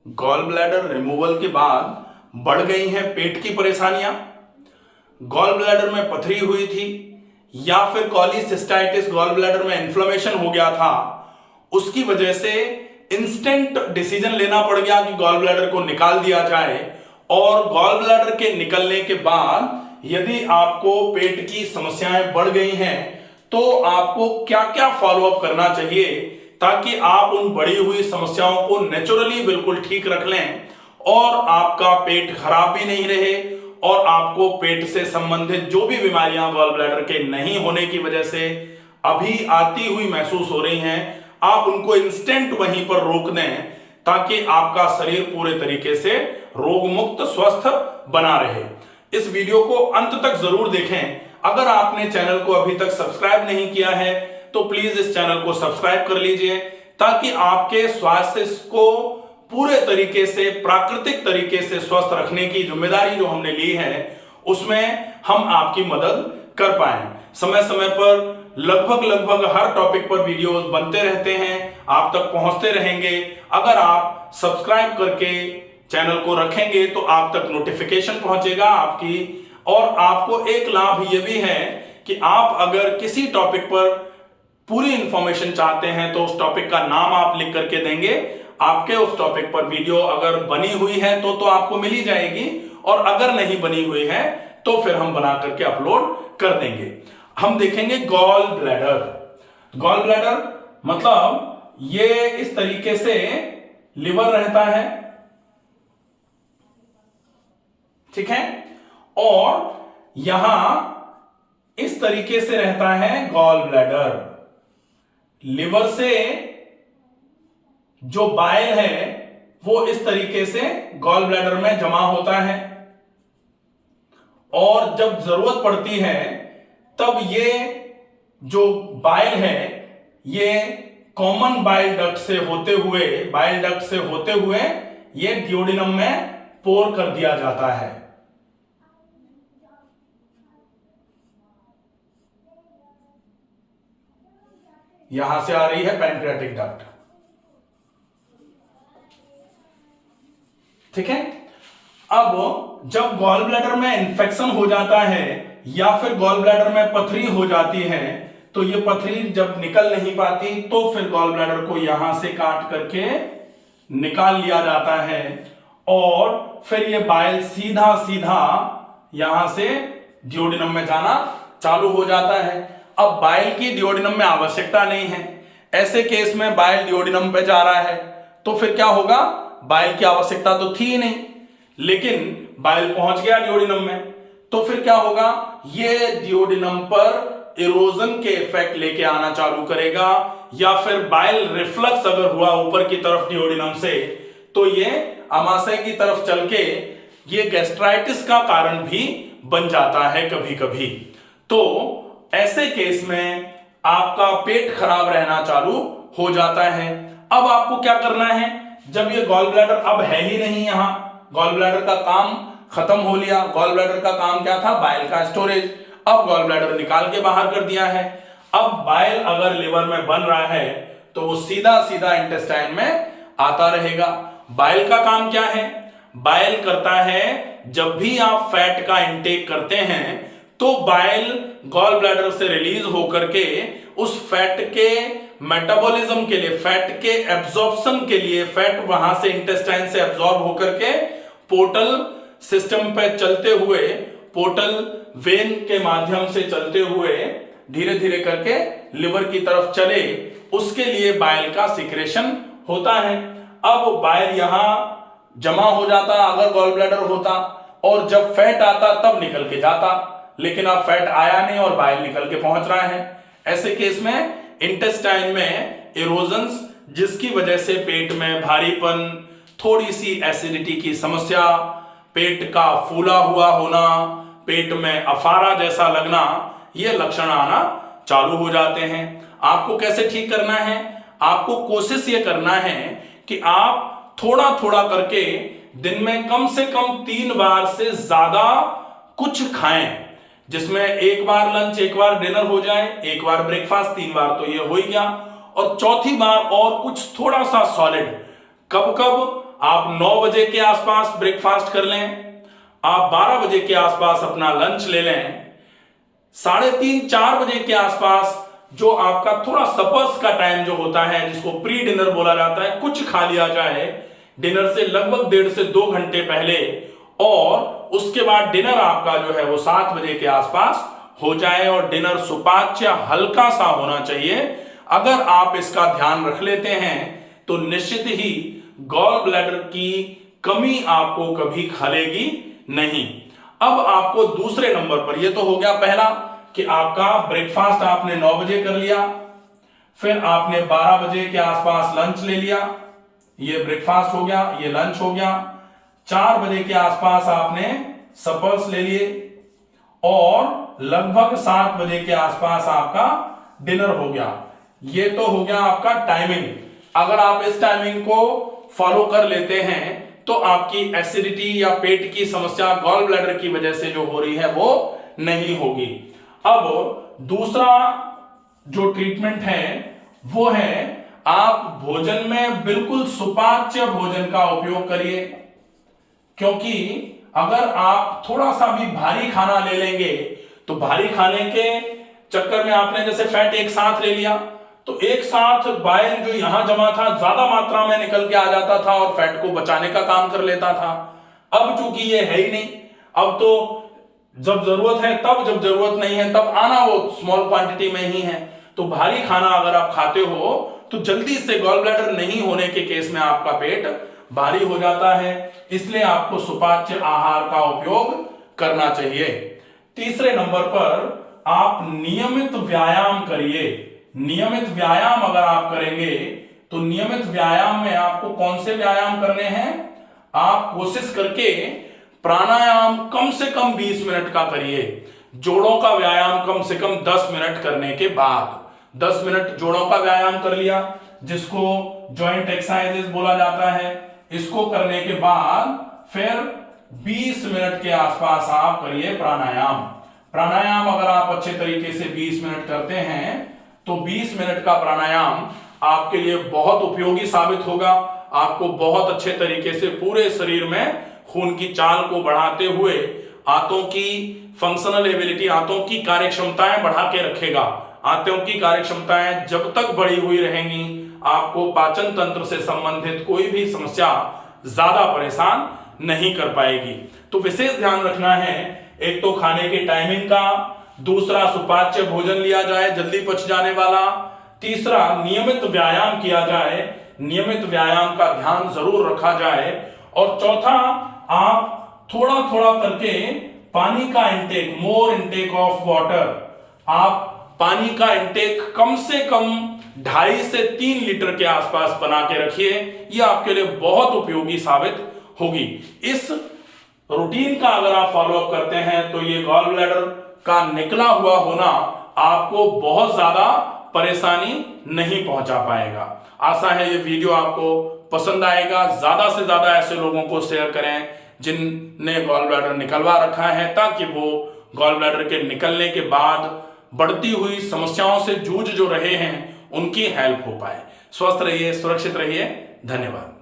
Gall bladder removal के बाद बढ़ गई हैं पेट की परेशानियां, गॉल ब्लैडर में पथरी हुई थी या फिर कॉलीसिस्टाइटिस गॉल ब्लैडर में इन्फ्लेमेशन हो गया था, उसकी वजह से इंस्टेंट डिसीजन लेना पड़ गया कि गॉल ब्लैडर को निकाल दिया जाए। और गॉल ब्लैडर के निकलने के बाद यदि आपको पेट की समस्याएं बढ़ गई हैं तो आपको क्या क्या फॉलोअप करना चाहिए ताकि आप उन बढ़ी हुई समस्याओं को नेचुरली बिल्कुल ठीक रख लें और आपका पेट खराब भी नहीं रहे और आपको पेट से संबंधित जो भी बीमारियां गॉल ब्लैडर के नहीं होने की वजह से अभी आती हुई महसूस हो रही हैं, आप उनको इंस्टेंट वहीं पर रोक दें ताकि आपका शरीर पूरे तरीके से रोग मुक्त स्वस्थ बना रहे। इस वीडियो को अंत तक जरूर देखें। अगर आपने चैनल को अभी तक सब्सक्राइब नहीं किया है तो प्लीज इस चैनल को सब्सक्राइब कर लीजिए ताकि आपके स्वास्थ्य को पूरे तरीके से प्राकृतिक तरीके से स्वस्थ रखने की जिम्मेदारी जो हमने ली है उसमें हम आपकी मदद कर पाए। समय समय पर लगभग हर टॉपिक पर वीडियोस बनते रहते हैं, आप तक पहुंचते रहेंगे। अगर आप सब्सक्राइब करके चैनल को रखेंगे तो आप तक नोटिफिकेशन पहुंचेगा आपकी। और आपको एक लाभ यह भी है कि आप अगर किसी टॉपिक पर पूरी इंफॉर्मेशन चाहते हैं तो उस टॉपिक का नाम आप लिख करके देंगे, आपके उस टॉपिक पर वीडियो अगर बनी हुई है तो आपको मिल ही जाएगी, और अगर नहीं बनी हुई है तो फिर हम बना करके अपलोड कर देंगे। हम देखेंगे गॉल ब्लैडर। गॉल ब्लैडर मतलब ये इस तरीके से लिवर रहता है, ठीक है, और यहां इस तरीके से रहता है गॉल ब्लैडर। लिवर से जो बाइल है वो इस तरीके से गॉल ब्लैडर में जमा होता है और जब जरूरत पड़ती है तब ये जो बाइल है ये कॉमन बाइल डक्ट से होते हुए ये डियोडिनम में पोर कर दिया जाता है। यहां से आ रही है पैंक्रियाटिक डक्ट, ठीक है। अब जब गॉल ब्लैडर में इंफेक्शन हो जाता है या फिर गॉल ब्लैडर में पथरी हो जाती है तो ये पथरी जब निकल नहीं पाती तो फिर गॉल ब्लैडर को यहां से काट करके निकाल लिया जाता है और फिर ये बाइल सीधा सीधा यहां से डियोडिनम में जाना चालू हो जाता है। अब बाइल की डियोडिनम में आवश्यकता नहीं है, ऐसे केस में बाइल डियोडिनम पे जा रहा है तो फिर क्या होगा, बाइल की आवश्यकता तो थी ही नहीं, लेकिन बाइल पहुंच गया डियोडिनम में तो फिर क्या होगा, ये डियोडिनम पर इरोजन के इफेक्ट लेके आना चालू करेगा या फिर बाइल रिफ्लक्स अगर हुआ ऊपर की तरफ डियोडिनम से तो ये अमाशय की तरफ चल के ये गैस्ट्राइटिस का कारण भी बन जाता है कभी कभी। तो ऐसे केस में आपका पेट खराब रहना चालू हो जाता है। अब आपको क्या करना है, जब ये गॉल ब्लैडर अब है ही नहीं, यहां गॉल ब्लैडर का काम खत्म हो लिया। गॉल ब्लैडर का काम क्या था, बाइल का स्टोरेज। अब गॉल ब्लैडर निकाल के बाहर कर दिया है। अब बाइल अगर लिवर में बन रहा है तो वो सीधा सीधा इंटेस्टाइन में आता रहेगा। बाइल का काम क्या है, बाइल करता है जब भी आप फैट का इंटेक करते हैं तो बाइल गॉल ब्लैडर से रिलीज होकर के उस फैट के मेटाबॉलिज्म के लिए, फैट के एब्जॉर्प्शन के लिए, फैट वहां से इंटेस्टाइन से एब्जॉर्ब होकर के पोर्टल सिस्टम पे चलते हुए, पोर्टल वेन के माध्यम से चलते हुए धीरे धीरे करके लिवर की तरफ चले, उसके लिए बाइल का सिक्रेशन होता है। अब बाइल यहां जमा हो जाता अगर गॉल ब्लैडर होता और जब फैट आता तब निकल के जाता, लेकिन अब फैट आया नहीं और बाइल निकल के पहुंच रहा है। ऐसे केस में इंटेस्टाइन में इरोजन्स जिसकी वजह से पेट में भारीपन, थोड़ी सी एसिडिटी की समस्या, पेट का फूला हुआ होना, पेट में अफारा जैसा लगना, ये लक्षण आना चालू हो जाते हैं। आपको कैसे ठीक करना है, आपको कोशिश ये करना है कि आप थोड़ा थोड़ा करके दिन में कम से कम 3 बार से ज्यादा कुछ खाएं, जिसमें एक बार लंच, एक बार डिनर हो जाए, एक बार ब्रेकफास्ट, 3 बार तो ये हो ही गया, और चौथी बार और कुछ थोड़ा सा सॉलिड। कब कब आप 9 बजे के आसपास ब्रेकफास्ट कर लें, आप 12 बजे के आसपास अपना लंच ले लें, 3:30 4 बजे के आसपास जो आपका थोड़ा सपर्स का टाइम जो होता है, जिसको प्री डिनर बोला जाता है, कुछ खा लिया जाए डिनर से लगभग 1.5 से 2 घंटे पहले, और उसके बाद डिनर आपका जो है वो 7 बजे के आसपास हो जाए, और डिनर सुपाच्य हल्का सा होना चाहिए। अगर आप इसका ध्यान रख लेते हैं तो निश्चित ही गॉल ब्लैडर की कमी आपको कभी खलेगी नहीं। अब आपको दूसरे नंबर पर, ये तो हो गया पहला कि आपका ब्रेकफास्ट आपने 9 बजे कर लिया, फिर आपने 12 बजे के आसपास लंच ले लिया, ये ब्रेकफास्ट हो गया, ये लंच हो गया, 4 बजे के आसपास आपने सपर्स ले लिए, और लगभग 7 बजे के आसपास आपका डिनर हो गया। ये तो हो गया आपका टाइमिंग। अगर आप इस टाइमिंग को फॉलो कर लेते हैं तो आपकी एसिडिटी या पेट की समस्या गॉल ब्लैडर की वजह से जो हो रही है वो नहीं होगी। अब दूसरा जो ट्रीटमेंट है वो है, आप भोजन में बिल्कुल सुपाच्य भोजन का उपयोग करिए, क्योंकि अगर आप थोड़ा सा भी भारी खाना ले लेंगे तो भारी खाने के चक्कर में आपने जैसे फैट एक साथ ले लिया तो एक साथ बाइल जो यहां जमा था ज्यादा मात्रा में निकल के आ जाता था और फैट को बचाने का काम कर लेता था। अब चूंकि ये है ही नहीं, अब तो जब जरूरत है तब, जब जरूरत नहीं है तब आना वो स्मॉल क्वांटिटी में ही है। तो भारी खाना अगर आप खाते हो तो जल्दी से गॉल ब्लैडर नहीं होने के केस में आपका पेट भारी हो जाता है, इसलिए आपको सुपाच्य आहार का उपयोग करना चाहिए। तीसरे नंबर पर आप नियमित व्यायाम करिए। नियमित व्यायाम अगर आप करेंगे तो नियमित व्यायाम में आपको कौन से व्यायाम करने हैं, आप कोशिश करके प्राणायाम कम से कम 20 मिनट का करिए। जोड़ों का व्यायाम कम से कम 10 मिनट करने के बाद, 10 मिनट जोड़ों का व्यायाम कर लिया जिसको जॉइंट एक्सरसाइजेस बोला जाता है, इसको करने के बाद फिर 20 मिनट के आसपास आप करिए प्राणायाम। प्राणायाम अगर आप अच्छे तरीके से 20 मिनट करते हैं तो 20 मिनट का प्राणायाम आपके लिए बहुत उपयोगी साबित होगा। आपको बहुत अच्छे तरीके से पूरे शरीर में खून की चाल को बढ़ाते हुए आंतों की फंक्शनल एबिलिटी, आंतों की कार्यक्षमताएं बढ़ा के रखेगा। आंतों की कार्यक्षमताएं जब तक बढ़ी हुई रहेंगी आपको पाचन तंत्र से संबंधित कोई भी समस्या ज्यादा परेशान नहीं कर पाएगी। तो विशेष ध्यान रखना है, एक तो खाने के टाइमिंग का, दूसरा सुपाच्य भोजन लिया जाए जल्दी पच जाने वाला, तीसरा नियमित व्यायाम किया जाए, नियमित व्यायाम का ध्यान जरूर रखा जाए, और चौथा आप थोड़ा थोड़ा करके पानी का intake, more intake of water, आप पानी का इंटेक कम से कम 2.5 से 3 लीटर के आसपास बना के रखिए। यह आपके लिए बहुत उपयोगी साबित होगी। इस रूटीन का अगर आप फॉलो अप करते हैं तो ये गॉल ब्लैडर का निकला हुआ होना आपको बहुत ज्यादा परेशानी नहीं पहुंचा पाएगा। आशा है ये वीडियो आपको पसंद आएगा। ज्यादा से ज्यादा ऐसे लोगों को शेयर करें जिनने गॉल ब्लैडर निकलवा रखा है, ताकि वो गॉल ब्लैडर के निकलने के बाद बढ़ती हुई समस्याओं से जूझ जो रहे हैं उनकी हेल्प हो पाए। स्वस्थ रहिए, सुरक्षित रहिए। धन्यवाद।